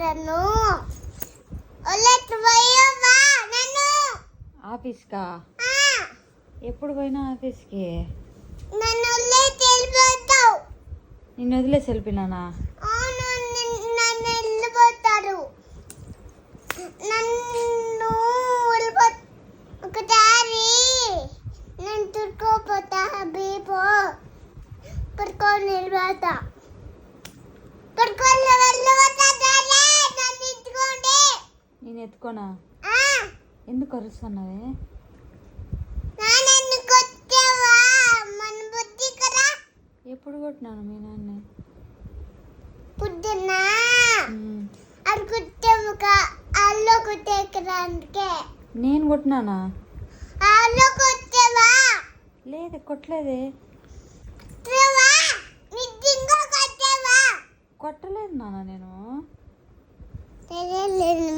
నన్ను నన్ను ఆఫీస్కా? ఎప్పుడు పోయినా ఆఫీస్కి? నన్ను వెళ్ళిపోతావు. నిన్ను వదిలేసి వెళ్ళిపోయినానా? నన్ను వెళ్ళిపోతారు. నన్ను ఒకసారి నేను తుడుకోపోతా బీపో పడుకొని వెళ్ళిపోతా. పడుకొని వెళ్ళిపోతా. నన్ను ఎత్తుకోండి. నేను ఎత్తుకోనా? ఎందుకు అరుస్తున్నావే? నాన్న కొట్టావా? మన బుద్ధి కదా. ఎప్పుడు కొట్టినాను మీ నాన్న? పుట్టినా అది కుట్టాము అల్లో కుట్టేకరానికే. నేను కొట్టినానా? అల్లో కొట్టావా? లేదు, కొట్టలేదే. నిజంగా కొట్టావా? కొట్టలేదు నాన్న నేను. తెలియలేదు.